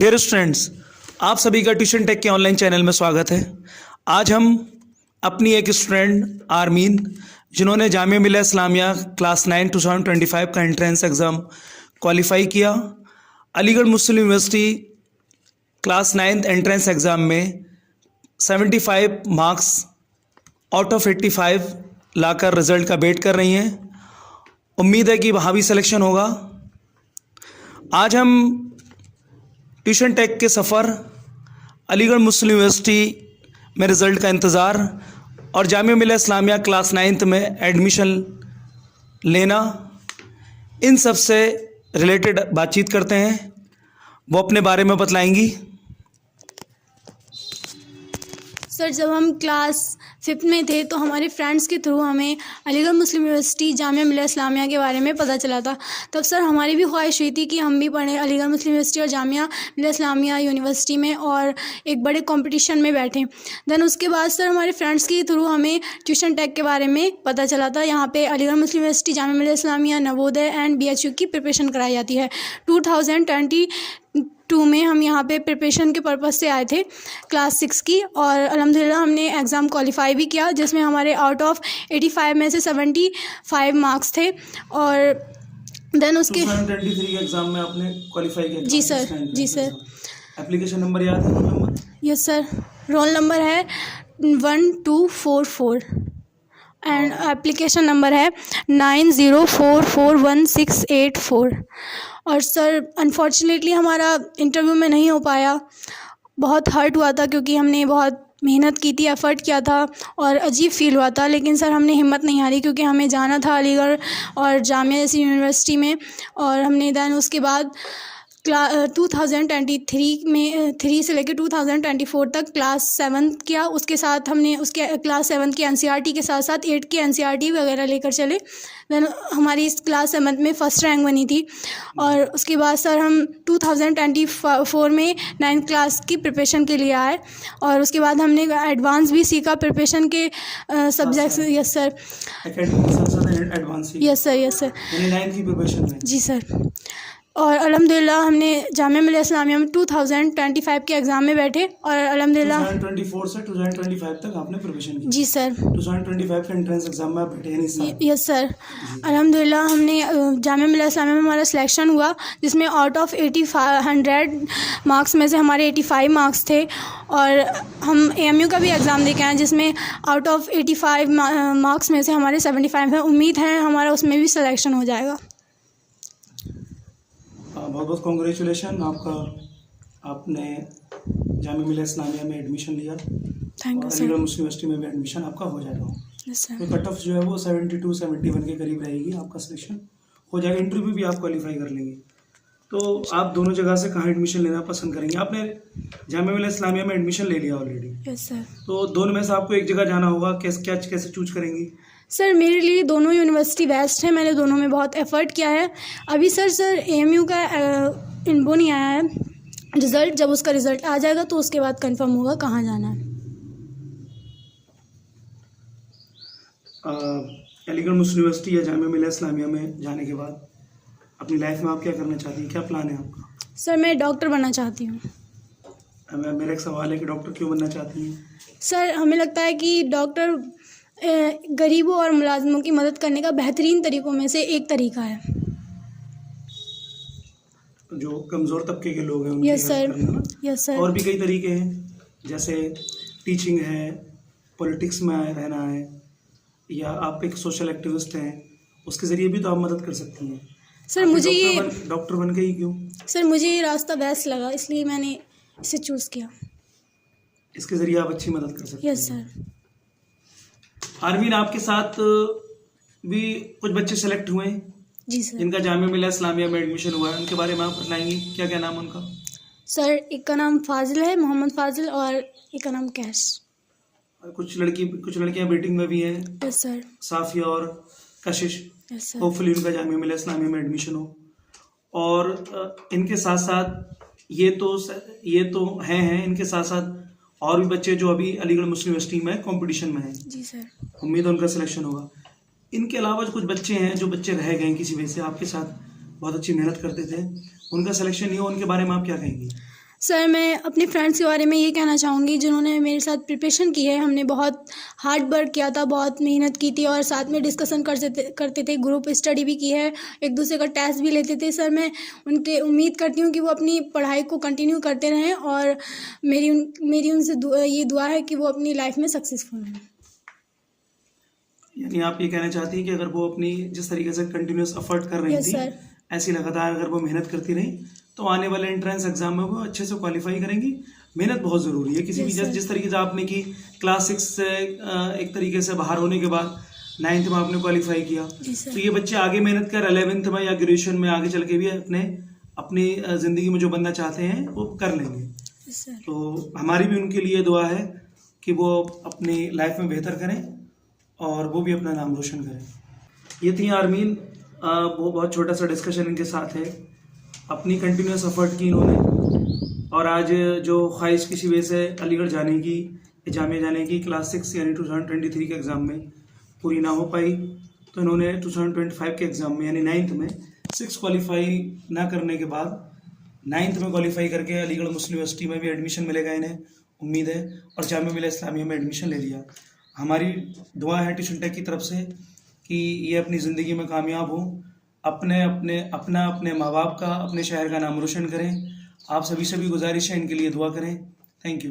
Dear students, आप सभी का ट्यूशन टेक के ऑनलाइन चैनल में स्वागत है। आज हम अपनी एक स्टूडेंट आरमीन, जिन्होंने जामिया मिलिया इस्लामिया क्लास 9 2025 का एंट्रेंस एग्ज़ाम क्वालिफाई किया, अलीगढ़ मुस्लिम यूनिवर्सिटी क्लास 9 एंट्रेंस एग्ज़ाम में 75 marks out of 85 locker result का वेट कर रही हैं। उम्मीद है कि वहाँ भी सिलेक्शन होगा। आज हम ट्यूशन टेक के सफ़र, अलीगढ़ मुस्लिम यूनिवर्सिटी में रिज़ल्ट का इंतज़ार और जामिया मिलिया इस्लामिया क्लास 9 में एडमिशन लेना, इन सब से रिलेटेड बातचीत करते हैं। वो अपने बारे में बतलाएंगी। सर, जब हम क्लास 5th में थे तो हमारे फ्रेंड्स के थ्रू हमें अलीगढ़ मुस्लिम यूनिवर्सिटी जामिया मिलिया इस्लामिया के बारे में पता चला था। तब सर हमारी भी ख्वाहिश हुई थी कि हम भी पढ़ें अलीगढ़ मुस्लिम यूनिवर्सिटी और जामिया मिलिया इस्लामिया यूनिवर्सिटी में और एक बड़े कंपटीशन में बैठें। देन उसके बाद सर हमारे फ्रेंड्स के थ्रू हमें ट्यूशन टेक के बारे में पता चला था। यहाँ पे अलीगढ़ मुस्लिम university Jamia Millia Islamia Navodaya and BHU की प्रिपरेशन कराई जाती है। 2022 में हम यहाँ पे प्रिपरेशन के पर्पज़ से आए थे क्लास 6 की, और अल्हम्दुलिल्लाह हमने एग्ज़ाम क्वालिफाई भी किया, जिसमें हमारे आउट ऑफ 85 में से 75 मार्क्स थे। और देन उसके 2023 के एग्ज़ाम में आपने क्वालिफाई किया? जी सर, जी सर। एप्लीकेशन नंबर याद है? Roll number? Yes sir, roll number है 1244 एंड एप्लीकेशन नंबर है 90441684। और सर अनफॉर्चुनेटली हमारा इंटरव्यू में नहीं हो पाया। बहुत हर्ट हुआ था क्योंकि हमने बहुत मेहनत की थी, एफ़र्ट किया था और अजीब फ़ील हुआ था। लेकिन सर हमने हिम्मत नहीं हारी क्योंकि हमें जाना था अलीगढ़ और जामिया जैसी यूनिवर्सिटी में। और हमने देन उसके बाद 2023 में 3 से लेकर 2024 तक क्लास 7 किया। उसके साथ हमने उसके क्लास 7 की NCERT के साथ साथ 8 की NCERT वगैरह लेकर चले। देन हमारी इस क्लास 7 में फ़र्स्ट रैंक बनी थी। और उसके बाद सर हम 2024 में 9th क्लास की प्रिपरेशन के लिए आए, और उसके बाद हमने एडवांस भी सीखा प्रिपरेशन के subjects. Yes sir, advance? Yes sir, yes sir, 9th की प्रिपरेशन में? जी सर। और अल्हम्दुलिल्लाह हमने जामिया मिलिया इस्लामिया में 2025 के एग्ज़ाम में बैठे और अल्हम्दुलिल्लाह 2024 से 2025 तक आपने प्रिपरेशन की? जी सर। 2025 के एंट्रेंस एग्जाम में आप बैठे हैं इस साल? Yes sir. अल्हम्दुलिल्लाह हमने जामिया मिलिया इस्लामिया में हमारा सिलेक्शन हुआ, जिसमें आउट ऑफ 100 मार्क्स में से हमारे 85 मार्क्स थे। और हम AMU का भी एग्ज़ाम दे के आए, जिसमें आउट ऑफ 85 मार्क्स में से हमारे 75 हैं। उम्मीद है हमारा उसमें भी सिलेक्शन हो जाएगा। बहुत बहुत कॉन्ग्रेचुलेशन आपका, आपने जामिया मिलिया इस्लामिया में एडमिशन लिया। Thank you sir. Aligarh Muslim university में भी एडमिशन आपका हो जाएगा। Yes sir. तो कट ऑफ जो है वो 72-71 के करीब रहेगी, आपका सिलेक्शन हो जाएगा। इंटरव्यू भी आप क्वालिफाई कर लेंगे। तो आप दोनों जगह से कहाँ एडमिशन लेना पसंद करेंगे? आपने जामिया मिलिया इस्लामिया में एडमिशन ले लिया ऑलरेडी, यस सर। तो दोनों में से आपको एक जगह जाना होगा, कैसे चूज करेंगी? सर मेरे लिए दोनों यूनिवर्सिटी बेस्ट है, मैंने दोनों में बहुत एफ़र्ट किया है। अभी सर AMU का इन्फो नहीं आया है रिज़ल्ट। जब उसका रिज़ल्ट आ जाएगा तो उसके बाद कंफर्म होगा कहाँ जाना है। अलीगढ़ मुस्लिम यूनिवर्सिटी या जामिया मिलिया इस्लामिया में जाने के बाद अपनी लाइफ में आप क्या करना चाहती हैं? क्या प्लान है आपका? सर मैं डॉक्टर बनना चाहती हूँ। मेरा एक सवाल है कि डॉक्टर क्यों बनना चाहती हैं? सर हमें लगता है कि डॉक्टर गरीबों और मुलाजिमों की मदद करने का बेहतरीन तरीक़ों में से एक तरीका है। जो कमज़ोर तबके के लोग हैं उनकी यस हेल्प सर, करना। Yes sir. और भी कई तरीके हैं, जैसे टीचिंग है, पॉलिटिक्स में रहना है, या आप एक सोशल एक्टिविस्ट हैं, उसके ज़रिए भी तो आप मदद कर सकती हैं। सर मुझे ये डॉक्टर बन गई क्यों? सर मुझे ये रास्ता बेस्ट लगा, इसलिए मैंने इसे चूज़ किया। इसके ज़रिए आप अच्छी मदद कर सकती हैं। Yes sir. आरमीन, आपके साथ भी कुछ बच्चे सेलेक्ट हुए हैं जी सर। जिनका जामिया मिलिया इस्लामिया में एडमिशन हुआ है, उनके बारे में आप बताएंगी? क्या क्या नाम उनका? सर एक का नाम फाजिल है, मोहम्मद फाजिल, और एक का नाम कैश। कुछ लड़कियां वेटिंग में भी हैं, यस सर। साफिया और कशिश। Yes sir. होपफुली उनका जामिया मिलिया इस्लामिया में एडमिशन हो। और इनके साथ साथ ये तो हैं इनके साथ साथ और भी बच्चे जो अभी अलीगढ़ मुस्लिम यूनिवर्सिटी में कंपटीशन में हैं। जी सर। उम्मीद है उनका सिलेक्शन होगा। इनके अलावा कुछ बच्चे हैं जो बच्चे रह गए किसी वजह से, आपके साथ बहुत अच्छी मेहनत करते थे, उनका सिलेक्शन नहीं हो, उनके बारे में आप क्या कहेंगी? सर मैं अपने फ्रेंड्स के बारे में ये कहना चाहूँगी जिन्होंने मेरे साथ प्रिपरेशन की है। हमने बहुत हार्ड वर्क किया था, बहुत मेहनत की थी और साथ में डिस्कशन करते थे, ग्रुप स्टडी भी की है, एक दूसरे का टेस्ट भी लेते थे। सर मैं उनके उम्मीद करती हूँ कि वो अपनी पढ़ाई को कंटिन्यू करते रहें और मेरी उनसे ये दुआ है कि वो अपनी लाइफ में सक्सेसफुल हों। यानी आप ये कहना चाहती हैं कि अगर वो अपनी जिस तरीके से कंटिन्यूस एफर्ट कर रही यस थी, सर। ऐसी लगातार अगर वो मेहनत करती रही तो आने वाले एंट्रेंस एग्जाम में वो अच्छे से क्वालिफाई करेंगे। मेहनत बहुत ज़रूरी है किसी भी, Yes, sir. जिस तरीके से आपने की क्लास 6 से एक तरीके से बाहर होने के बाद 9th में आपने क्वालिफाई किया, जी सर। तो ये बच्चे आगे मेहनत कर 11th में या ग्रेजुएशन में आगे चल के भी अपनी ज़िंदगी में जो बनना चाहते हैं वो कर लेंगे। Yes sir. तो हमारी भी उनके लिए दुआ है कि वो अपनी लाइफ में बेहतर करें और वो भी अपना नाम रोशन करें। ये थी आर्मीन, वो बहुत छोटा सा डिस्कशन इनके साथ है। अपनी कंटिन्यूस एफर्ट की इन्होंने और आज जो ख्वाहिश किसी वजह से अलीगढ़ जाने की, जामिया जाने की क्लास 6 यानी 2023 के एग्ज़ाम में पूरी ना हो पाई, तो इन्होंने 2025 के एग्ज़ाम में यानी 9th में 6 क्वालिफाई ना करने के बाद 9th में क्वालिफाई करके अलीगढ़ मुस्लिम यूनिवर्सिटी में भी एडमिशन मिलेगा इन्हें, उम्मीद है, और जामिया मिलिया इस्लामिया में एडमिशन ले लिया। हमारी दुआ है ट्यूशन टेक की तरफ से कि ये अपनी ज़िंदगी में कामयाब हो, अपने माँ बाप का, अपने शहर का नाम रोशन करें। आप सभी से भी गुजारिश है इनके लिए दुआ करें। Thank you.